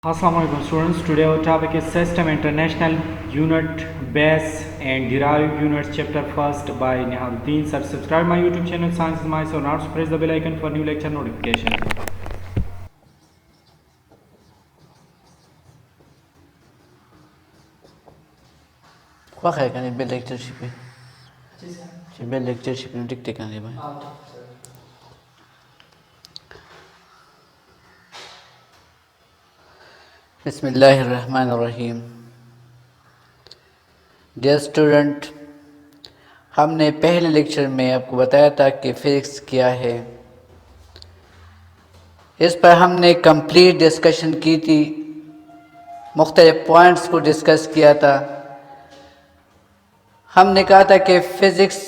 Assalamualaikum students. Today our topic is System International Unit Base and Derived Units Chapter First by Nihaluddin. Sir, subscribe my YouTube channel Science is My Soul. Now press the bell icon for new lecture notification. واقعا kan bir lectureship bir lectureship में टिक टिकाने भाई बिस्मिल्लाहिर्रहमानिर्रहीम। Dear student, हमने पहले lecture में आपको बताया था कि फिजिक्स क्या है। इस पर हमने कंप्लीट डिस्कशन की थी, मुख्तलिफ पॉइंट्स को डिस्कस किया था। हमने कहा था कि physics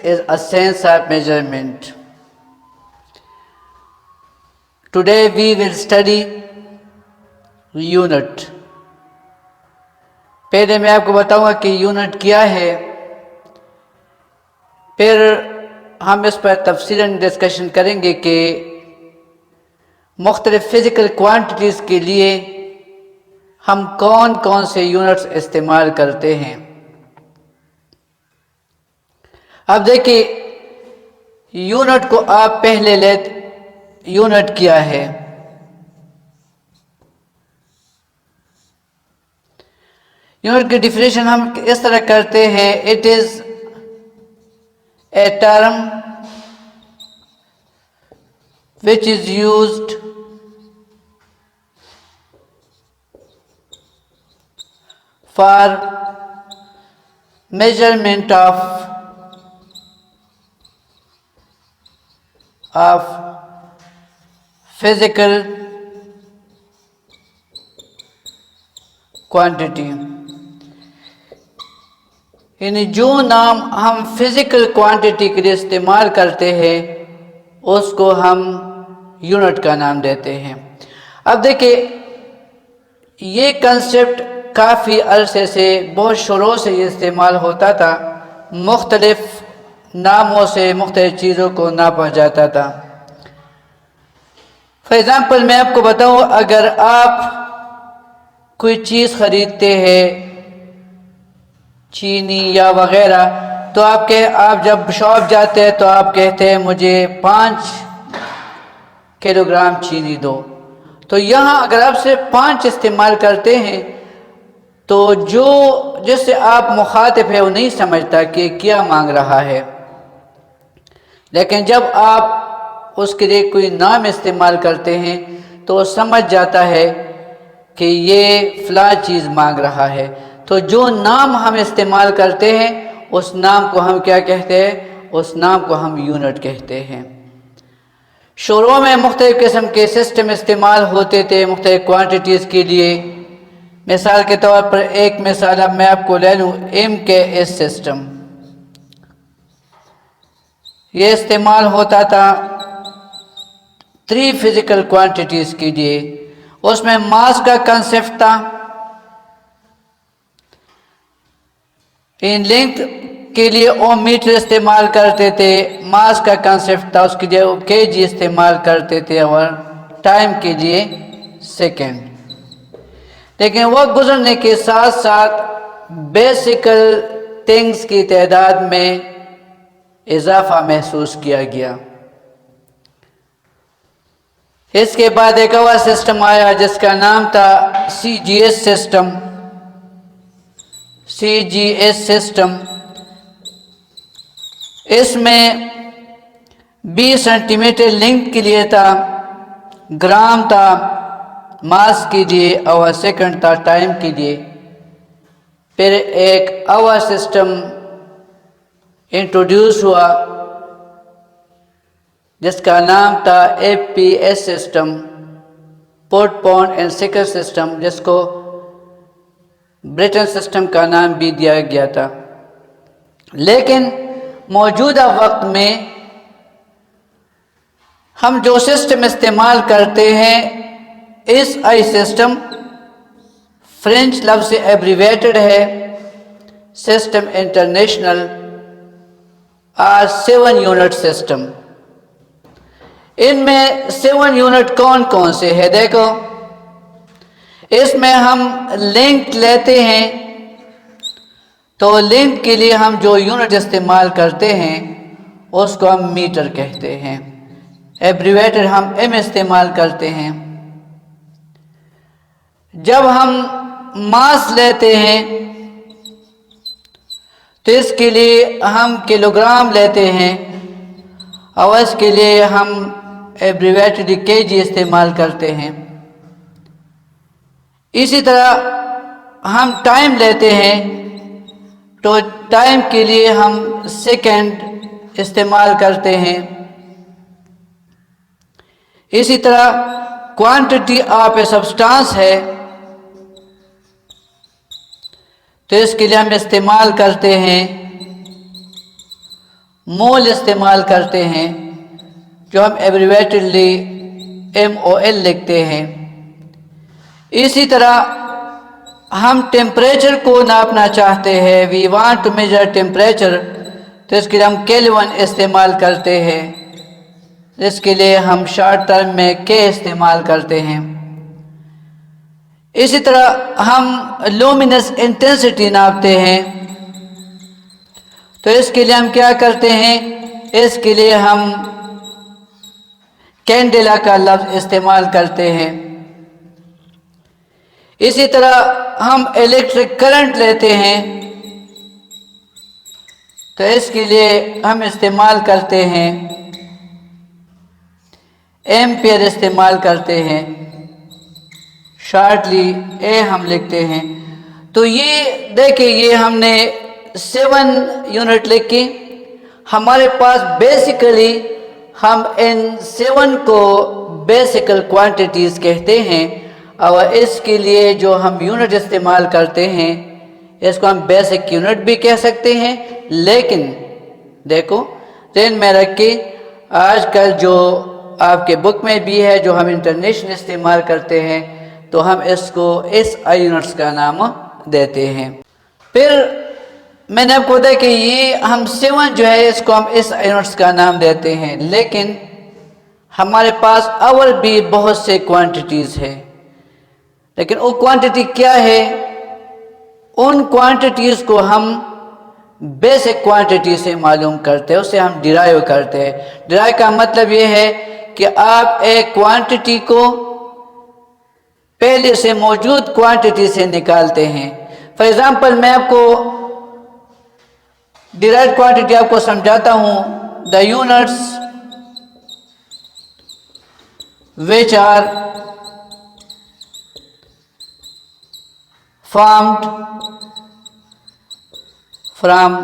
is a science of measurement. Today we will study unit. पहले मैं आपको बताऊंगा कि यूनिट क्या है, फिर हम इस पर तफसीलन डिस्कशन करेंगे कि मुख्तलिफ फिज़िकल क्वांटिटीज़ के लिए हम कौन कौन से यूनिट्स इस्तेमाल करते हैं। अब देखिए, यूनिट को आप पहले ले, यूनिट क्या है। यूनिट की डिफिनेशन हम इस तरह करते हैं, it is a term which is used for measurement of physical quantity। यानी जो नाम हम फिजिकल क्वांटिटी के लिए इस्तेमाल करते हैं उसको हम यूनिट का नाम देते हैं। अब देखिए, ये कंसेप्ट काफ़ी अरसे से, बहुत शुरू से ये इस्तेमाल होता था। मुख्तलिफ नामों से मुख्तलिफ चीज़ों को नापा जाता था। फॉर एग्ज़ाम्पल मैं आपको बताऊं, अगर आप कोई चीज़ ख़रीदते हैं, चीनी या वग़ैरह, तो आप जब शॉप जाते हैं तो आप कहते हैं मुझे 5 किलोग्राम चीनी दो। तो यहाँ अगर आप सिर्फ 5 इस्तेमाल करते हैं तो जो जिससे आप मुखातिब है वो नहीं समझता कि क्या मांग रहा है, लेकिन जब आप उसके लिए कोई नाम इस्तेमाल करते हैं तो वो समझ जाता है कि ये फ़लाँ चीज़ मांग रहा है। तो जो नाम हम इस्तेमाल करते हैं उस नाम को हम क्या कहते हैं, उस नाम को हम यूनिट कहते हैं। शुरू में मुख्तलिफ़ किस्म के सिस्टम इस्तेमाल होते थे मुख्तलिफ़ क्वांटिटीज़ के लिए। मिसाल के तौर पर एक मिसाल अब मैं आपको ले लूँ, MKS सिस्टम। ये इस्तेमाल होता था 3 फिज़िकल क्वांटिटीज़ के लिए। उसमें मास का कंसेप्ट था, इन लेंथ के लिए ओम मीटर इस्तेमाल करते थे, मास का कंसेप्ट था, उसके लिए केजी इस्तेमाल करते थे, और टाइम के लिए सेकेंड। लेकिन वक्त गुजरने के साथ साथ बेसिकल थिंग्स की तादाद में इजाफा महसूस किया गया। इसके बाद एक और सिस्टम आया जिसका नाम था CGS सिस्टम। CGS सिस्टम, इसमें 20 सेंटीमीटर लेंथ के लिए था, ग्राम था मास के लिए, और सेकंड था टाइम के लिए। फिर एक और सिस्टम इंट्रोड्यूस हुआ जिसका नाम था APS system, port pound and sickle system, जिसको ब्रिटेन सिस्टम का नाम भी दिया गया था। लेकिन मौजूदा वक्त में हम जो सिस्टम इस्तेमाल करते हैं, इस आई सिस्टम फ्रेंच लफ्ज़ से एब्रीवेटेड है, सिस्टम इंटरनेशनल और 7 यूनिट सिस्टम। इनमें 7 यूनिट कौन कौन से है? देखो, इसमें हम लिंक लेते हैं, तो लिंक के लिए हम जो यूनिट इस्तेमाल करते हैं उसको हम मीटर कहते हैं। एब्रीवेटेड हम एम इस्तेमाल करते हैं। जब हम मास लेते हैं तो इसके लिए हम किलोग्राम लेते हैं, और इसके लिए हम एब्रीवेटेड केजी इस्तेमाल करते हैं। इसी तरह हम टाइम लेते हैं, तो टाइम के लिए हम सेकंड इस्तेमाल करते हैं। इसी तरह क्वांटिटी ऑफ ए सब्सटेंस है, तो इसके लिए हम इस्तेमाल करते हैं मोल इस्तेमाल करते हैं, जो हम एब्रीवेटेडली MOL लिखते हैं। इसी तरह हम टेम्परेचर को नापना चाहते हैं, we want to measure temperature, तो इसके लिए हम केल्विन इस्तेमाल करते हैं। इसके लिए हम शॉर्ट टर्म में K इस्तेमाल करते हैं। इसी तरह हम लुमिनस इंटेंसिटी नापते हैं, तो इसके लिए हम क्या करते हैं? इसके लिए हम कैंडेला का लफ्ज़ इस्तेमाल करते हैं। इसी तरह हम इलेक्ट्रिक करंट लेते हैं, तो इसके लिए हम इस्तेमाल करते हैं एम्पियर इस्तेमाल करते हैं, शॉर्टली ए हम लिखते हैं। तो ये देखिए, ये हमने 7 यूनिट लिखी। हमारे पास बेसिकली हम इन 7 को बेसिकल क्वांटिटीज़ कहते हैं, और इसके लिए जो हम यूनिट इस्तेमाल करते हैं इसको हम बेसिक यूनिट भी कह सकते हैं। लेकिन देखो, ध्यान में रखिए, आजकल जो आपके बुक में भी है, जो हम इंटरनेशनल इस्तेमाल करते हैं, तो हम इसको SI यूनिट्स का नाम देते हैं। फिर मैंने आपको देखा कि ये हम 7 जो है इसको हम SI यूनिट्स का नाम देते हैं, लेकिन हमारे पास और भी बहुत से क्वांटिटीज़ है। लेकिन वो क्वांटिटी क्या है? उन क्वांटिटीज़ को हम बेसिक क्वांटिटी से मालूम करते हैं, उससे हम डिराइव करते हैं। डिराइव का मतलब ये है कि आप एक क्वांटिटी को पहले से मौजूद क्वांटिटी से निकालते हैं। फॉर एग्जांपल, मैं आपको डिराइव क्वांटिटी आपको समझाता हूँ। The units which are formed from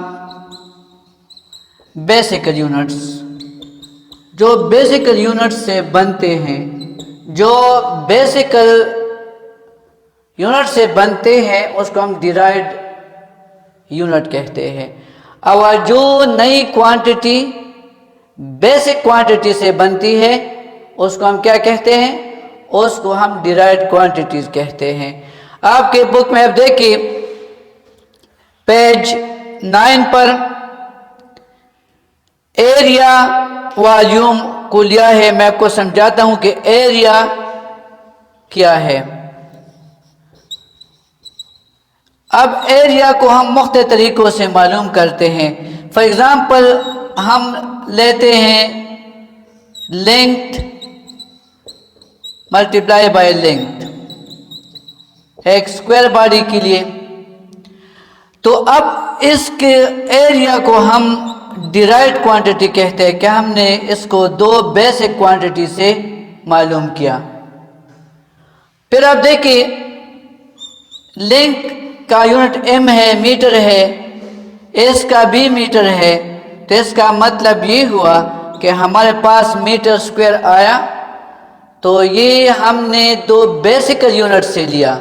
basical units, जो बेसिकल यूनिट्स से बनते हैं, जो बेसिकल यूनिट से बनते हैं उसको हम डिराइव्ड यूनिट कहते हैं। और जो नई क्वांटिटी बेसिक क्वांटिटी से बनती है उसको हम क्या कहते हैं? उसको हम डिराइव्ड क्वांटिटीज कहते हैं। आपके बुक में आप देखिए पेज 9 पर एरिया वॉल्यूम को लिया है। मैं आपको समझाता हूं कि एरिया क्या है। अब एरिया को हम मुख्तलिफ तरीकों से मालूम करते हैं। फॉर एग्जांपल, हम लेते हैं लेंथ मल्टीप्लाई बाय लेंथ एक स्क्वायर बॉडी के लिए। तो अब इसके एरिया को हम डिराइव्ड क्वांटिटी कहते हैं। क्या हमने इसको 2 बेसिक क्वांटिटी से मालूम किया। फिर आप देखिए, लेंथ का यूनिट m है, मीटर है, इसका भी मीटर है। तो इसका मतलब ये हुआ कि हमारे पास मीटर स्क्वायर आया। तो ये हमने 2 बेसिकल यूनिट से लिया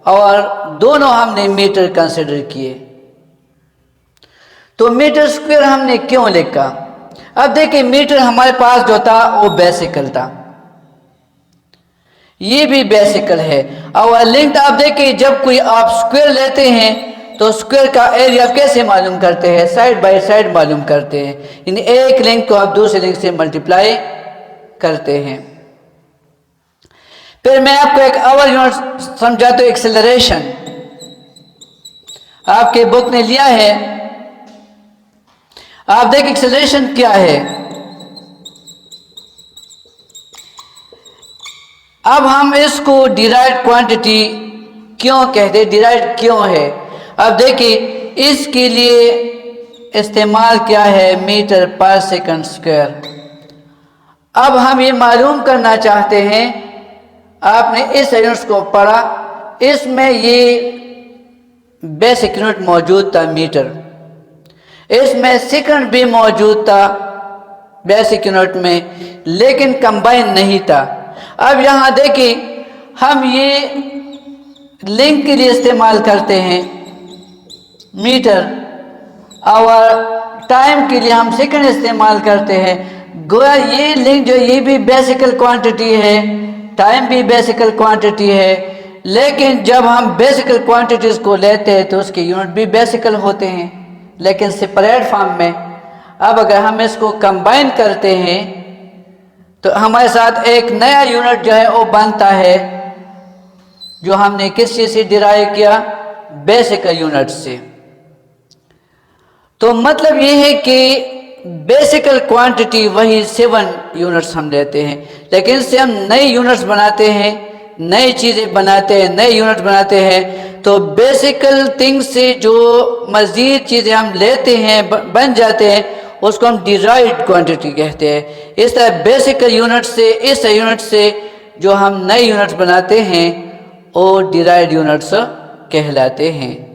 और दोनों हमने मीटर कंसिडर किए। तो मीटर स्क्वायर हमने क्यों लिखा? अब देखिए, मीटर हमारे पास जो था वो बेसिकल था, ये भी बेसिकल है। और लेंथ आप देखिए, जब कोई आप स्क्वायर लेते हैं तो स्क्वायर का एरिया कैसे मालूम करते हैं? साइड बाय साइड मालूम करते हैं। यानी एक लेंथ को आप दूसरे लेंथ से मल्टीप्लाई करते हैं। फिर मैं आपको एक और यूनिट समझाता हूँ, एक्सेलरेशन। आपके बुक ने लिया है, आप देख एक्सेलरेशन क्या है। अब हम इसको डिराइव्ड क्वांटिटी क्यों कहते हैं, डिराइव्ड क्यों है। अब देखिए इसके लिए इस्तेमाल क्या है, मीटर पर सेकंड स्क्वायर। अब हम ये मालूम करना चाहते हैं, आपने इस यूनिट्स को पढ़ा, इसमें ये बेसिक यूनिट मौजूद था मीटर, इसमें सेकंड भी मौजूद था बेसिक यूनिट में, लेकिन कंबाइन नहीं था। अब यहाँ देखिए हम ये लिंक के लिए इस्तेमाल करते हैं मीटर, और टाइम के लिए हम सेकंड इस्तेमाल करते हैं। गोया ये लिंक जो ये भी बेसिकल क्वांटिटी है, टाइम भी बेसिकल क्वांटिटी है, लेकिन जब हम बेसिकल क्वांटिटीज़ को लेते हैं तो उसके यूनिट भी बेसिकल होते हैं, लेकिन सेपरेट फॉर्म में। अब अगर हम इसको कंबाइन करते हैं तो हमारे साथ एक नया यूनिट जो है वो बनता है, जो हमने किस चीज़ से डिराइव किया, बेसिकल यूनिट से। तो मतलब ये है कि बेसिकल क्वांटिटी वही 7 यूनिट्स हम लेते हैं, लेकिन इससे हम नए यूनिट्स बनाते हैं, नई चीज़ें बनाते हैं, नए यूनिट बनाते हैं। तो बेसिकल थिंग से जो मज़ीद चीज़ें हम लेते हैं, बन जाते हैं, उसको हम डिराइव्ड क्वांटिटी कहते हैं। इस तरह बेसिकल यूनिट से, इस यूनिट से जो हम नए यूनिट्स बनाते हैं वो डिराइव्ड यूनिट्स कहलाते हैं।